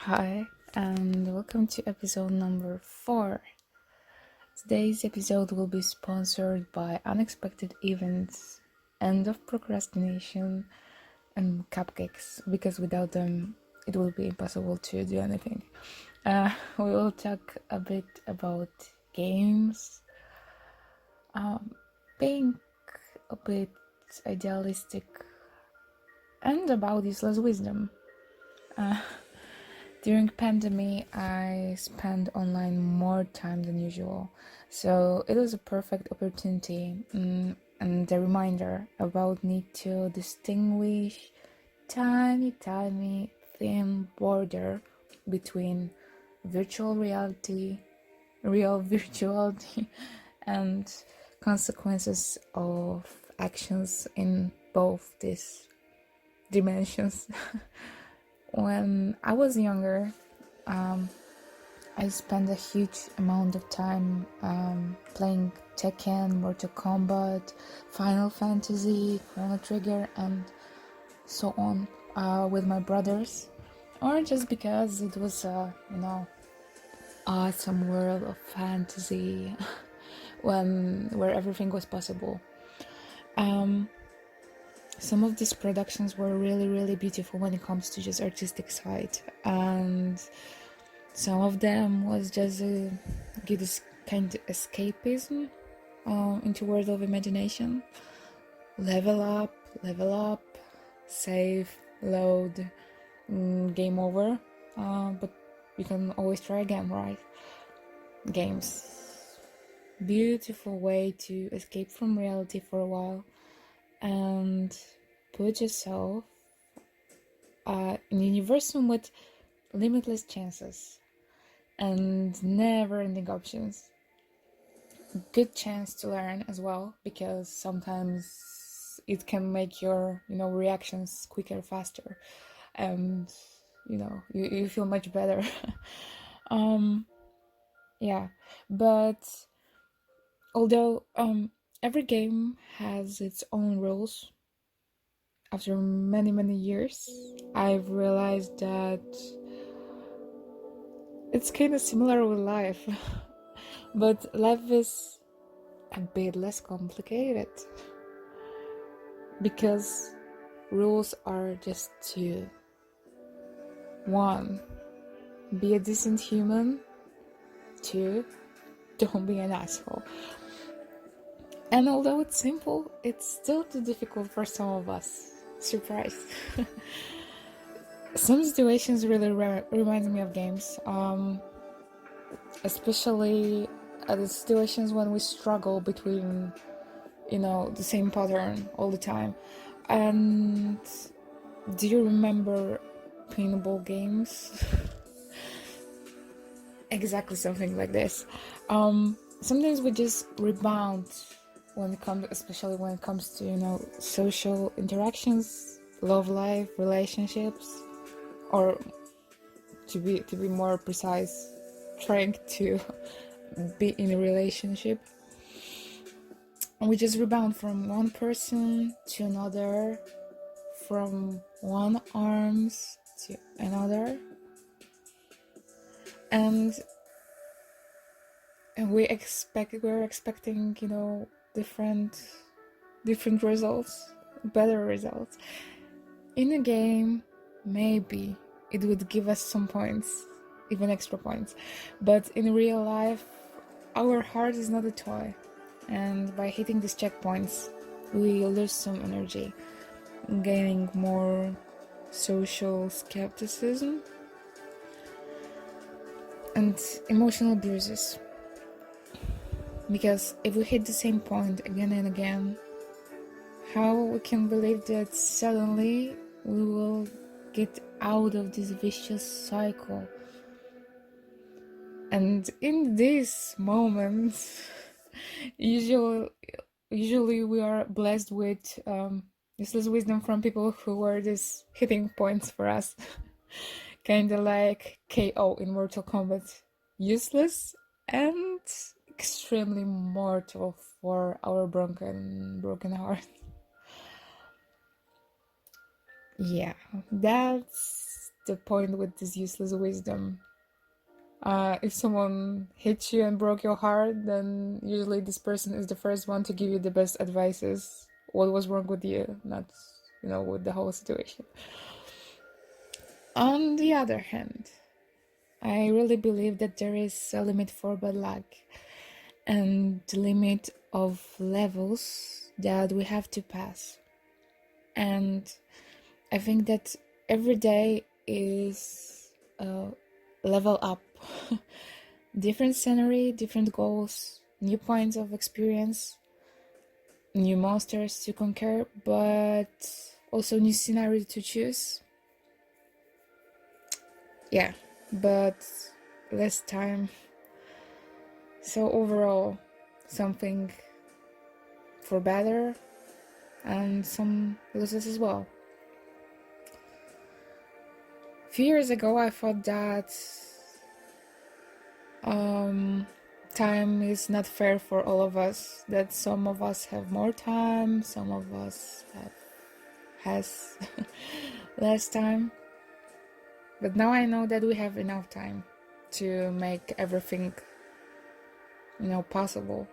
Hi, and welcome to episode number 4. Today's episode will be sponsored by unexpected events, end of procrastination, and cupcakes, because without them, it will be impossible to do anything. We will talk a bit about games, being a bit idealistic, and about useless wisdom. During pandemic, I spent online more time than usual, so it was a perfect opportunity and a reminder about need to distinguish tiny, thin border between virtual reality, real virtuality, and consequences of actions in both these dimensions. When I was younger, I spent a huge amount of time playing Tekken, Mortal Kombat, Final Fantasy, Chrono Trigger, and so on with my brothers, or just because it was awesome world of fantasy where everything was possible. Some of these productions were really, really beautiful when it comes to just artistic side, and some of them was just a good kind of escapism into world of imagination. Level up, save, load, game over. But you can always try again, right? Games. Beautiful way to escape from reality for a while and put yourself in a universe with limitless chances and never-ending options. Good chance to learn as well, because sometimes it can make your reactions quicker, faster, and you feel much better. Yeah, but although every game has its own rules, after many years I've realized that it's kind of similar with life. But life is a bit less complicated because rules are just two. 1, be a decent human. 2, don't be an asshole. And although it's simple, it's still too difficult for some of us. Surprise. Some situations really remind me of games, especially the situations when we struggle between the same pattern all the time. And do you remember pinball games? Exactly something like this. Sometimes we just rebound especially when it comes to social interactions, love life, relationships, or to be more precise, trying to be in a relationship. And we just rebound from one person to another, from one arms to another, and we're expecting different results, better results. In a game, maybe it would give us some points, even extra points, but in real life our heart is not a toy, and by hitting these checkpoints we lose some energy, gaining more social skepticism and emotional bruises. Because if we hit the same point again and again, how we can believe that suddenly we will get out of this vicious cycle? And in these moments, usually we are blessed with useless wisdom from people who were just hitting points for us. Kind of like KO in Mortal Kombat. Useless and extremely mortal for our broken heart. Yeah, that's the point with this useless wisdom. If someone hits you and broke your heart, then usually this person is the first one to give you the best advices. What was wrong with you, not, with the whole situation. On the other hand, I really believe that there is a limit for bad luck and the limit of levels that we have to pass. And I think that every day is a level up. Different scenery, different goals, new points of experience, new monsters to conquer, but also new scenario to choose. Yeah, but less time. So overall, something for better and some losses as well. A few years ago, I thought that time is not fair for all of us, that some of us have more time, some of us has less time. But now I know that we have enough time to make everything, possible.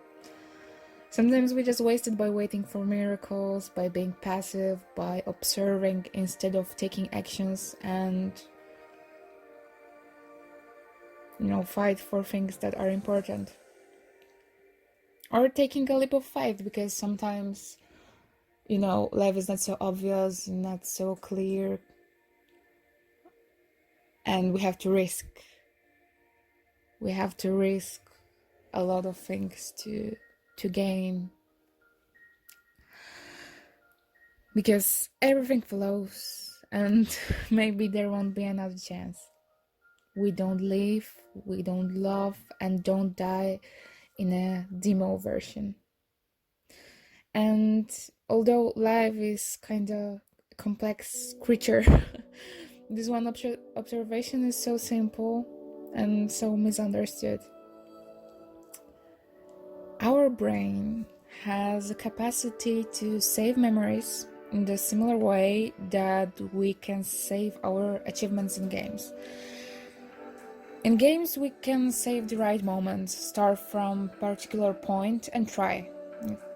Sometimes we just waste it by waiting for miracles, by being passive, by observing instead of taking actions and fight for things that are important. Or taking a leap of faith, because sometimes, life is not so obvious, not so clear, and we have to risk. We have to risk a lot of things to gain. Because everything flows, and maybe there won't be another chance. We don't live, we don't love, and don't die in a demo version. And although life is kind of a complex creature, this one observation is so simple and so misunderstood. Our brain has a capacity to save memories in the similar way that we can save our achievements in games. In games, we can save the right moments, start from a particular point and try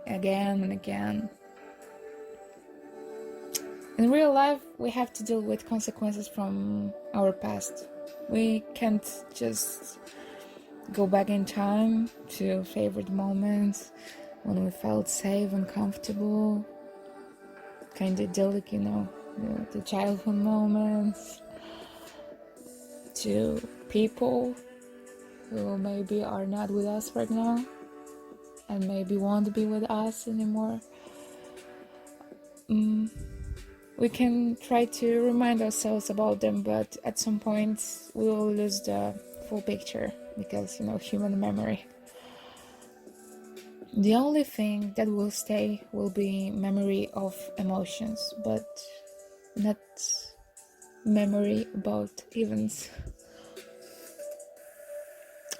again and again. In real life, we have to deal with consequences from our past. We can't just go back in time to favorite moments when we felt safe and comfortable, kind of idyllic, the childhood moments, to people who maybe are not with us right now and maybe won't be with us anymore. We can try to remind ourselves about them, but at some point we will lose the full picture because, human memory. The only thing that will stay will be memory of emotions, but not memory about events.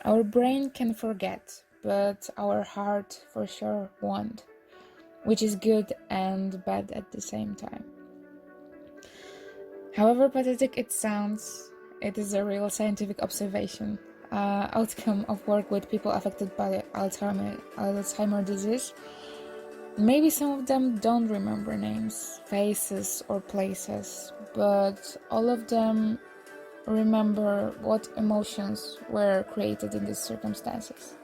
Our brain can forget, but our heart for sure won't, which is good and bad at the same time. However pathetic it sounds, it is a real scientific observation, outcome of work with people affected by Alzheimer's disease. Maybe some of them don't remember names, faces, or places, but all of them remember what emotions were created in these circumstances.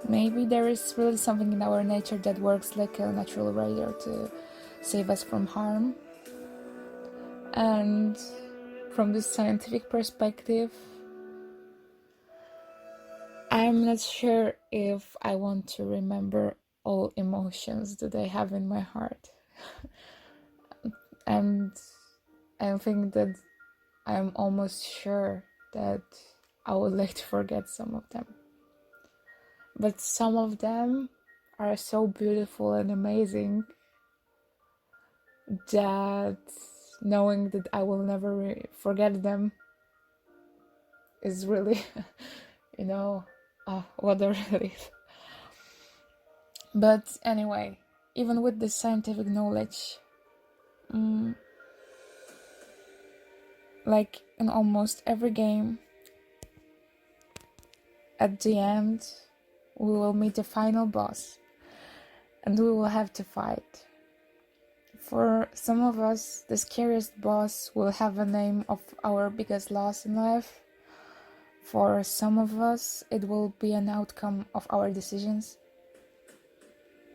Maybe there is really something in our nature that works like a natural radar to save us from harm. And from this scientific perspective, I'm not sure if I want to remember all emotions that I have in my heart. And I think that I'm almost sure that I would like to forget some of them. But some of them are so beautiful and amazing that knowing that I will never forget them is really, what a relief. But anyway, even with this scientific knowledge, like in almost every game, at the end, we will meet the final boss and we will have to fight. For some of us, the scariest boss will have a name of our biggest loss in life. For some of us, it will be an outcome of our decisions.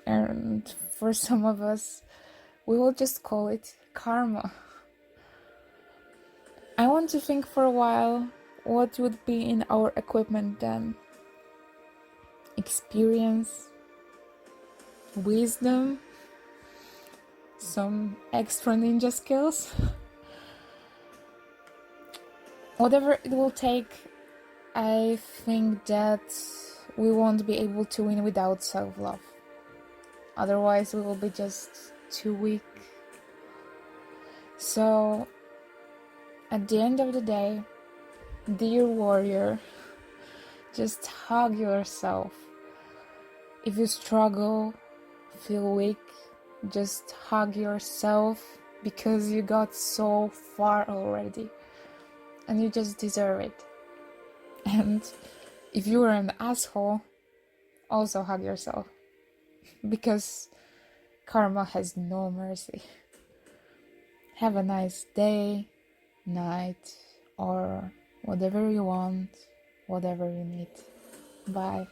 And for some of us, we will just call it karma. I want to think for a while what would be in our equipment then. Experience, wisdom, some extra ninja skills. Whatever it will take, I think that we won't be able to win without self-love. Otherwise, we will be just too weak. So, at the end of the day, dear warrior, just hug yourself. If you struggle, feel weak, just hug yourself because you got so far already and you just deserve it. And if you are an asshole, also hug yourself because karma has no mercy. Have a nice day, night, or whatever you want, whatever you need. Bye.